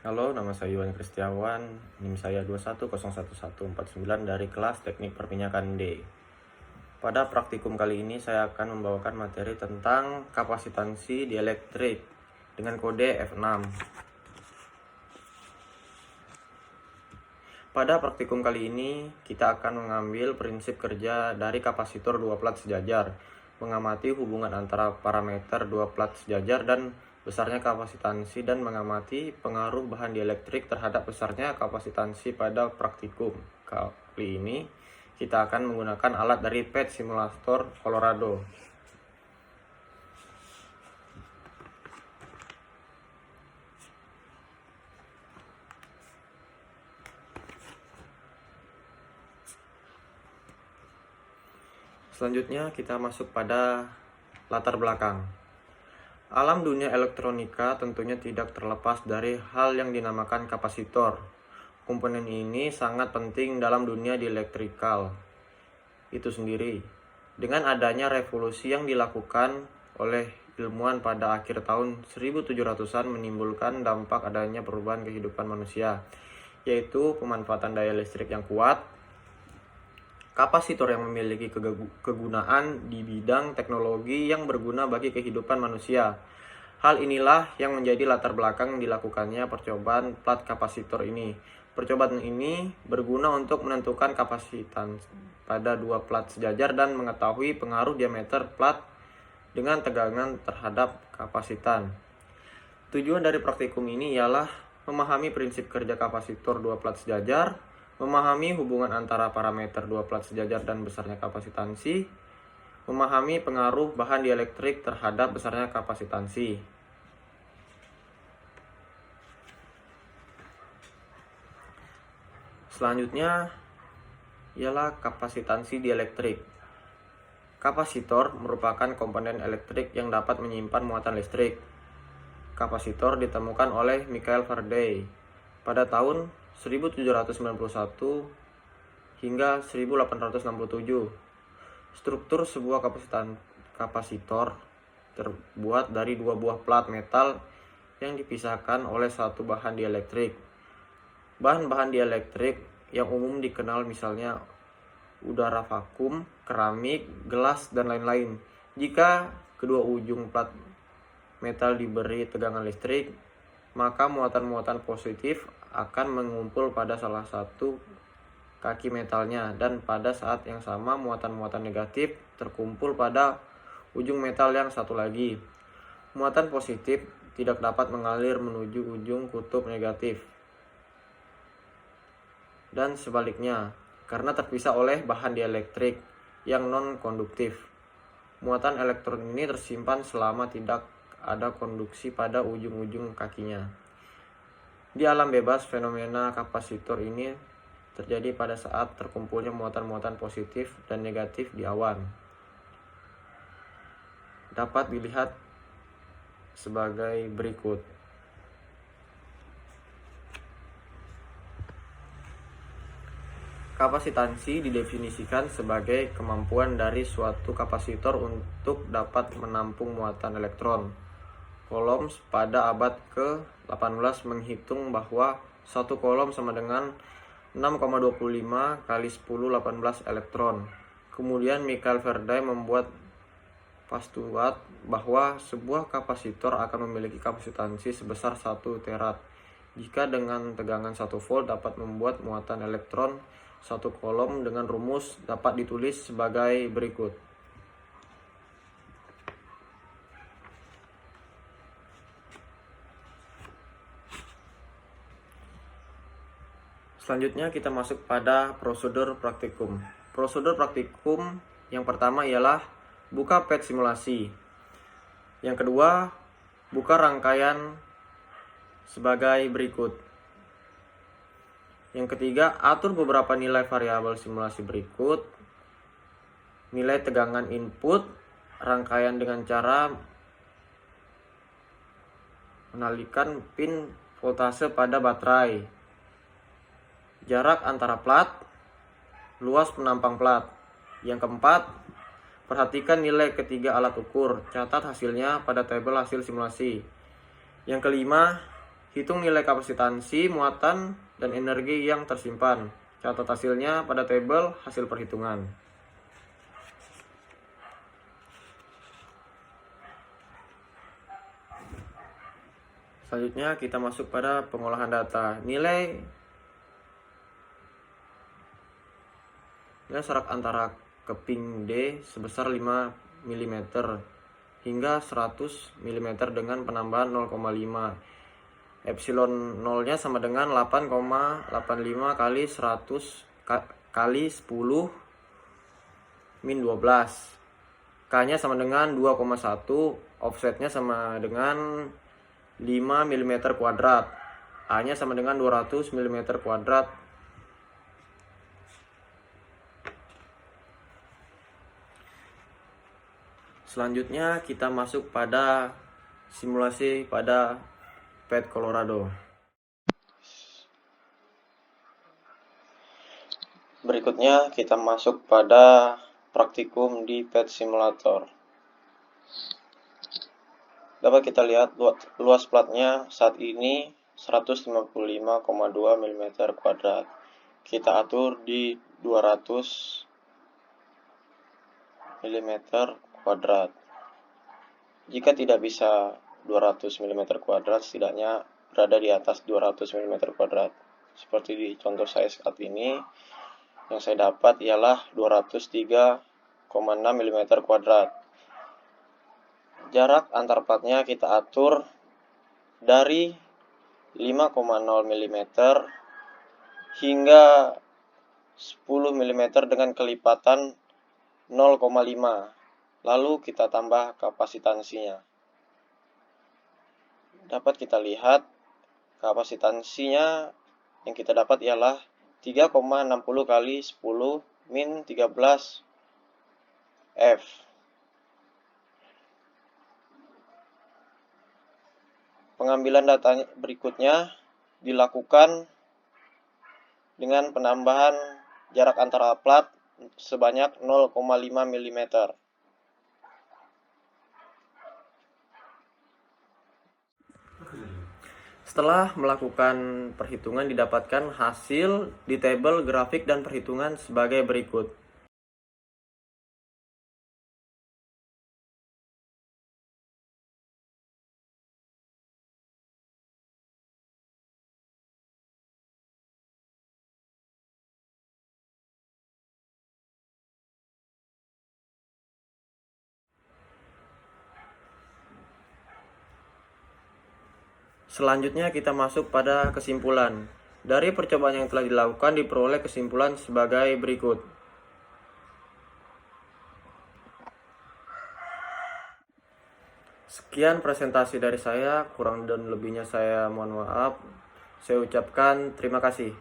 Halo, nama saya Iwan Kristiawan, NIM saya 21011149 dari kelas Teknik Perminyakan D. Pada praktikum kali ini saya akan membawakan materi tentang kapasitansi dielektrik dengan kode F6. Pada praktikum kali ini kita akan mengambil prinsip kerja dari kapasitor dua plat sejajar, mengamati hubungan antara parameter dua plat sejajar dan besarnya kapasitansi, dan mengamati pengaruh bahan dielektrik terhadap besarnya kapasitansi pada praktikum. Kali ini kita akan menggunakan alat dari PET Simulator Colorado. Selanjutnya kita masuk pada latar belakang. Alam dunia elektronika tentunya tidak terlepas dari hal yang dinamakan kapasitor. Komponen ini sangat penting dalam dunia dielektrikal itu sendiri. Dengan adanya revolusi yang dilakukan oleh ilmuwan pada akhir tahun 1700-an menimbulkan dampak adanya perubahan kehidupan manusia, yaitu pemanfaatan daya listrik yang kuat. Kapasitor yang memiliki kegunaan di bidang teknologi yang berguna bagi kehidupan manusia. Hal inilah yang menjadi latar belakang dilakukannya percobaan plat kapasitor ini. Percobaan ini berguna untuk menentukan kapasitas pada dua plat sejajar dan mengetahui pengaruh diameter plat dengan tegangan terhadap kapasitan. Tujuan dari praktikum ini ialah memahami prinsip kerja kapasitor dua plat sejajar, memahami hubungan antara parameter dua plat sejajar dan besarnya kapasitansi, memahami pengaruh bahan dielektrik terhadap besarnya kapasitansi. Selanjutnya ialah kapasitansi dielektrik. Kapasitor merupakan komponen elektrik yang dapat menyimpan muatan listrik. Kapasitor ditemukan oleh Michael Faraday pada tahun 1791 hingga 1867. Struktur sebuah kapasitor terbuat dari dua buah plat metal yang dipisahkan oleh satu bahan dielektrik. Bahan-bahan dielektrik yang umum dikenal misalnya udara vakum, keramik, gelas, dan lain-lain. Jika kedua ujung plat metal diberi tegangan listrik, maka muatan-muatan positif akan mengumpul pada salah satu kaki metalnya, dan pada saat yang sama muatan-muatan negatif terkumpul pada ujung metal yang satu lagi. Muatan positif tidak dapat mengalir menuju ujung kutub negatif, dan sebaliknya, karena terpisah oleh bahan dielektrik yang non-konduktif. Muatan elektron ini tersimpan selama tidak ada konduksi pada ujung-ujung kakinya. Di alam bebas, fenomena kapasitor ini terjadi pada saat terkumpulnya muatan-muatan positif dan negatif di awan. Dapat dilihat sebagai berikut. Kapasitansi didefinisikan sebagai kemampuan dari suatu kapasitor untuk dapat menampung muatan elektron. Coulomb pada abad ke-18 menghitung bahwa satu coulomb sama dengan 6,25 kali 1018 elektron. Kemudian Michael Faraday membuat postulat bahwa sebuah kapasitor akan memiliki kapasitansi sebesar 1 terat jika dengan tegangan 1 volt dapat membuat muatan elektron satu coulomb. Dengan rumus dapat ditulis sebagai berikut. Selanjutnya kita masuk pada prosedur praktikum. Prosedur praktikum yang pertama ialah buka PET simulasi. Yang kedua, buka rangkaian sebagai berikut. Yang ketiga, atur beberapa nilai variabel simulasi berikut. Nilai tegangan input rangkaian dengan cara menalihkan pin voltase pada baterai. Jarak antara plat, luas penampang plat. Yang keempat, perhatikan nilai ketiga alat ukur, catat hasilnya pada tabel hasil simulasi. Yang kelima, Hitung nilai kapasitansi, muatan, dan energi yang tersimpan. Catat hasilnya pada tabel hasil perhitungan. Selanjutnya kita masuk pada pengolahan data. Nilai serak antara keping D sebesar 5 mm hingga 100 mm dengan penambahan 0,5. Epsilon 0-nya sama dengan 8,85 kali 100 kali 10 min 12. K-nya sama dengan 2,1. Offsetnya sama dengan 5 mm kuadrat. A-nya sama dengan 200 mm kuadrat. Selanjutnya kita masuk pada simulasi pada PET Colorado. Berikutnya kita masuk pada praktikum di PET Simulator. Dapat kita lihat luas platnya saat ini 155,2 mm kuadrat. Kita atur di 200 mm kuadrat. Jika tidak bisa 200 mm kuadrat, setidaknya berada di atas 200 mm kuadrat. Seperti di contoh saya saat ini, yang saya dapat ialah 203,6 mm kuadrat. Jarak antar platnya kita atur dari 5,0 mm hingga 10 mm dengan kelipatan 0,5. Lalu kita tambah kapasitansinya. Dapat kita lihat kapasitansinya yang kita dapat ialah 3,60 kali 10 min 13 F. Pengambilan data berikutnya dilakukan dengan penambahan jarak antara plat sebanyak 0,5 mm. Setelah melakukan perhitungan didapatkan hasil di tabel grafik dan perhitungan sebagai berikut. Selanjutnya kita masuk pada kesimpulan. Dari percobaan yang telah dilakukan diperoleh kesimpulan sebagai berikut. Sekian presentasi dari saya, kurang dan lebihnya saya mohon maaf. Saya ucapkan terima kasih.